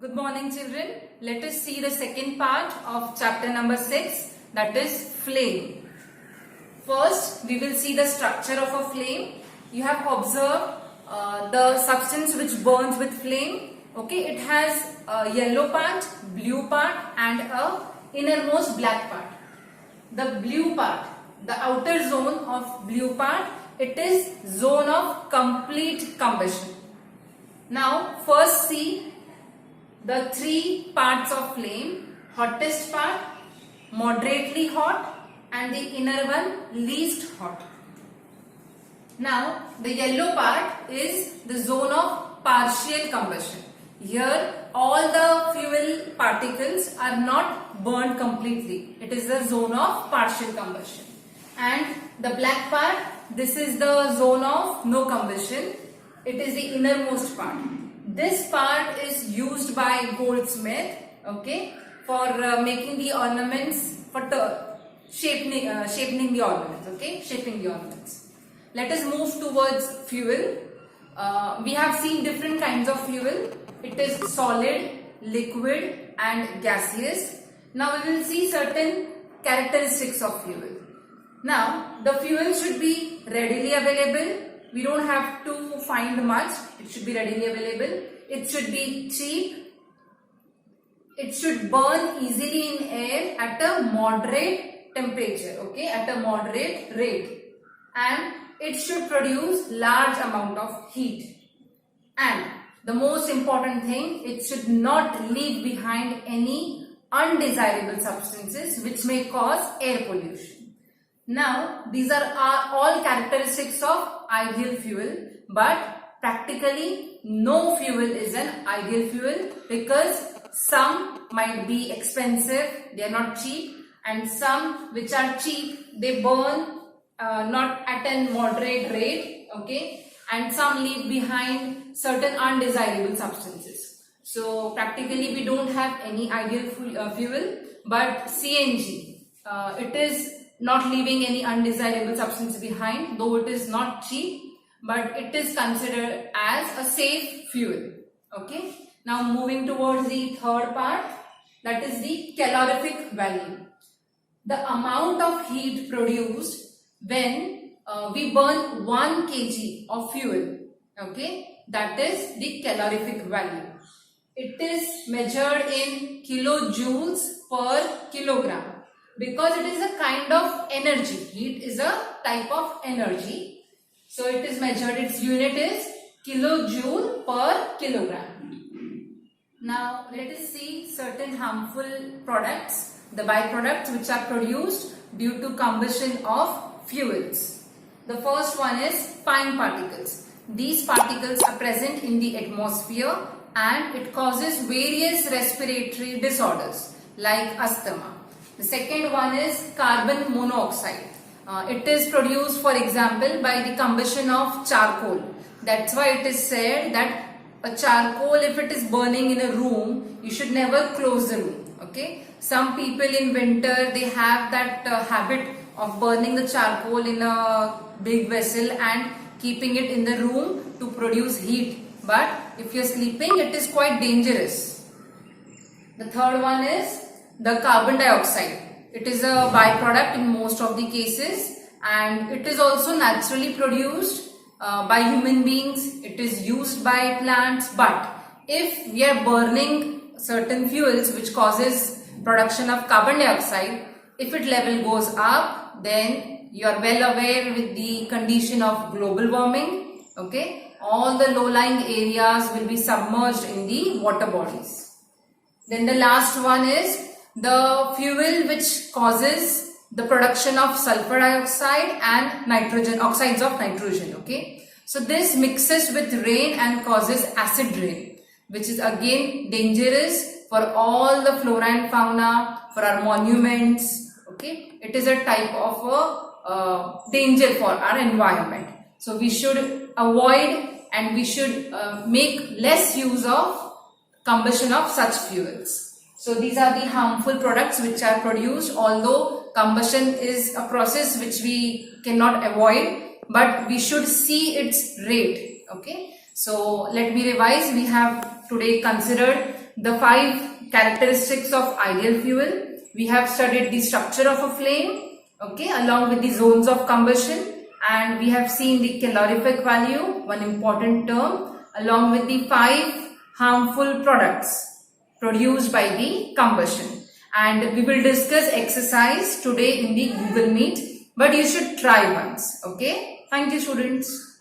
Good morning, children. Let us see the second part of chapter number 6, that is flame. First, we will see the structure of a flame. You have observed the substance which burns with flame. Okay, it has a yellow part, blue part and a innermost black part. The blue part, the outer zone of blue part, it is zone of complete combustion. Now, first see the three parts of flame: hottest part, moderately hot and the inner one least hot. Now the yellow part is the zone of partial combustion. Here all the fuel particles are not burned completely. It is the zone of partial combustion. And the black part, this is the zone of no combustion. It is the innermost part. This part is used by goldsmith, okay, for making the ornaments, for shaping the ornaments, okay, shaping the ornaments. Let us move towards fuel. We have seen different kinds of fuel. It is solid, liquid and gaseous. Now we will see certain characteristics of fuel. Now the fuel should be readily available. We don't have to find much. It should be readily available. It should be cheap. It should burn easily in air at a moderate temperature, okay, at a moderate rate. And it should produce large amount of heat. And the most important thing, it should not leave behind any undesirable substances which may cause air pollution. Now, these are all characteristics of ideal fuel, but practically no fuel is an ideal fuel because some might be expensive, they are not cheap, and some which are cheap, they burn not at a moderate rate, okay, and some leave behind certain undesirable substances. So practically we don't have any ideal fuel, but CNG, it is not leaving any undesirable substance behind, though it is not cheap, but it is considered as a safe fuel. Okay. Now moving towards the third part, that is the calorific value. The amount of heat produced when we burn 1 kg of fuel. Okay, that is the calorific value. It is measured in kilojoules per kilogram. Because it is a kind of energy, heat is a type of energy. So it is measured, its unit is kilojoule per kilogram. Now let us see certain harmful products, the byproducts which are produced due to combustion of fuels. The first one is fine particles. These particles are present in the atmosphere and it causes various respiratory disorders like asthma. The second one is carbon monoxide. It is produced, for example, by the combustion of charcoal. That's why it is said that a charcoal, if it is burning in a room, you should never close the room. Okay. Some people in winter, they have that habit of burning the charcoal in a big vessel and keeping it in the room to produce heat. But if you are sleeping, it is quite dangerous. The third one is the carbon dioxide. It is a byproduct in most of the cases and it is also naturally produced by human beings. It is used by plants, but if we are burning certain fuels which causes production of carbon dioxide, if its level goes up, then you are well aware with the condition of global warming, okay, all the low-lying areas will be submerged in the water bodies. Then the last one is the fuel which causes the production of sulfur dioxide and nitrogen, oxides of nitrogen, okay. So this mixes with rain and causes acid rain, which is again dangerous for all the flora and fauna, for our monuments, okay. It is a type of a danger for our environment. So we should avoid and we should make less use of combustion of such fuels. So these are the harmful products which are produced, although combustion is a process which we cannot avoid, but we should see its rate. Okay. So let me revise. We have today considered the 5 characteristics of ideal fuel. We have studied the structure of a flame, okay, along with the zones of combustion, and we have seen the calorific value, one important term, along with the 5 harmful products produced by the combustion. And we will discuss exercise today in the Google Meet, but you should try once, okay? Thank you, students.